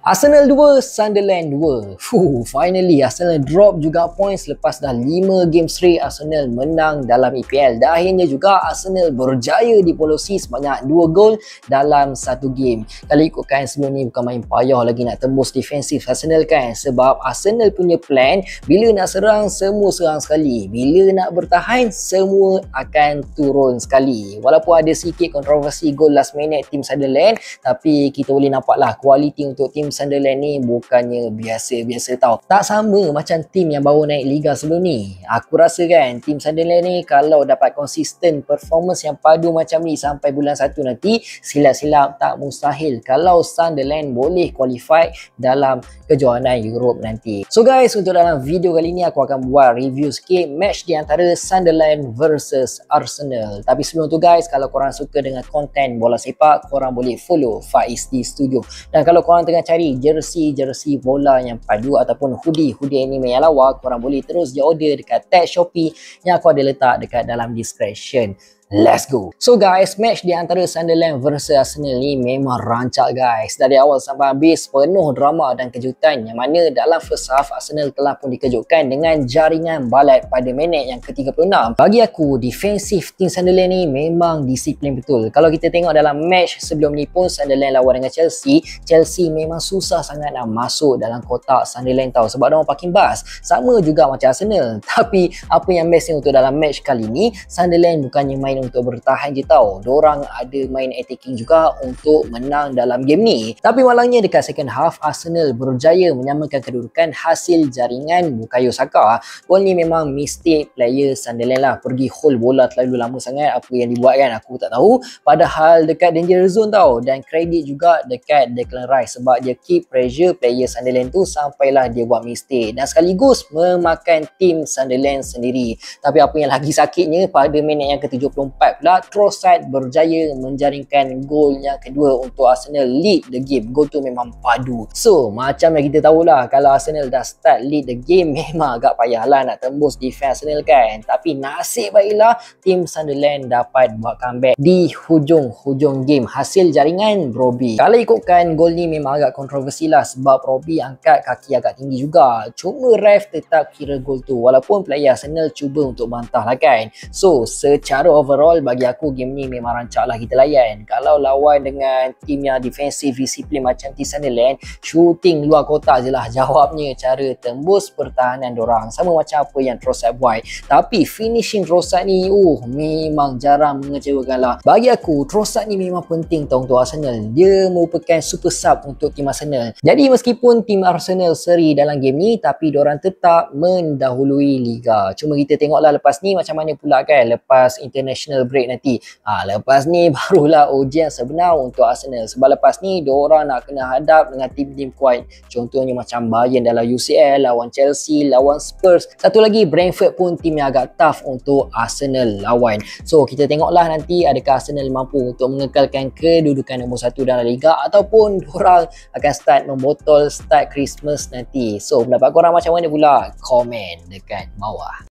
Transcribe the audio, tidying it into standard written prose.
Arsenal 2, Sunderland 2. Finally Arsenal drop juga points lepas dah 5 game straight Arsenal menang dalam EPL. Dan akhirnya juga Arsenal berjaya dipolosi sebanyak 2 gol dalam satu game. Kalau ikutkan sebelum ni bukan main payah lagi nak tembus defensif Arsenal kan, sebab Arsenal punya plan bila nak serang semua serang sekali, bila nak bertahan semua akan turun sekali. Walaupun ada sikit kontroversi gol last minute tim Sunderland, tapi kita boleh nampaklah kualiti untuk tim Sunderland ni bukannya biasa-biasa tau. Tak sama macam tim yang baru naik liga sebelum ni. Aku rasa kan tim Sunderland ni kalau dapat konsisten performance yang padu macam ni sampai bulan 1 nanti, silap-silap tak mustahil kalau Sunderland boleh qualify dalam kejohanan Europe nanti. So guys, untuk dalam video kali ni aku akan buat review sikit match di antara Sunderland versus Arsenal. Tapi sebelum tu guys, kalau korang suka dengan konten bola sepak, korang boleh follow Faiz di Studio. Dan kalau korang tengah cari jersey bola yang padu ataupun hoodie anime yang lawa, korang boleh terus je order dekat tag Shopee yang aku ada letak dekat dalam description. Let's go. So guys, match di antara Sunderland versus Arsenal ni memang rancak guys. Dari awal sampai habis penuh drama dan kejutan, yang mana dalam first half Arsenal telah pun dikejutkan dengan jaringan balat pada minit yang ke-36. Bagi aku, defensif tim Sunderland ni memang disiplin betul. Kalau kita tengok dalam match sebelum ni pun Sunderland lawan dengan Chelsea memang susah sangat nak masuk dalam kotak Sunderland tau, sebab diorang parking bus. Sama juga macam Arsenal. Tapi apa yang best ni untuk dalam match kali ni, Sunderland bukannya main untuk bertahan je tau, dorang ada main attacking juga untuk menang dalam game ni. Tapi malangnya dekat second half Arsenal berjaya menyamakan kedudukan hasil jaringan Bukayo Saka. Gol ni memang mistake player Sunderland lah, pergi hold bola terlalu lama sangat. Apa yang dibuat kan aku tak tahu, padahal dekat danger zone tau. Dan kredit juga dekat Declan Rice sebab dia keep pressure player Sunderland tu sampailah dia buat mistake dan sekaligus memakan tim Sunderland sendiri. Tapi apa yang lagi sakitnya, pada minit yang ke-74 pula Trossard berjaya menjaringkan gol yang kedua untuk Arsenal lead the game. Gol tu memang padu. So macam yang kita tahulah, kalau Arsenal dah start lead the game memang agak payahlah nak tembus defense Arsenal kan. Tapi nasib baiklah tim Sunderland dapat buat comeback di hujung game hasil jaringan Brobbey. Kalau ikutkan gol ni memang agak kontroversi lah, sebab Brobbey angkat kaki agak tinggi juga, cuma ref tetap kira gol tu walaupun player Arsenal cuba untuk bantah lah kan. So secara overall bagi aku game ni memang rancak lah kita layan. Kalau lawan dengan tim yang defensif disiplin macam tim Sunderland, shooting luar kotak je lah jawabnya, cara tembus pertahanan dorang sama macam apa yang Trossard buat. Tapi finishing Trossard ni memang jarang mengecewakan lah. Bagi aku Trossard ni memang penting tau untuk Arsenal. Dia merupakan super sub untuk tim Arsenal. Jadi meskipun tim Arsenal seri dalam game ni, tapi dorang tetap mendahului liga. Cuma kita tengoklah lepas ni macam mana pula kan, lepas international break nanti. Lepas ni barulah ujian sebenar untuk Arsenal, sebab lepas ni diorang nak kena hadap dengan tim-tim kuat. Contohnya macam Bayern dalam UCL, lawan Chelsea, lawan Spurs. Satu lagi Brentford pun tim yang agak tough untuk Arsenal lawan. So kita tengoklah nanti adakah Arsenal mampu untuk mengekalkan kedudukan nombor 1 dalam liga ataupun diorang akan start membotol start Christmas nanti. So pendapat korang macam mana pula? Komen dekat bawah.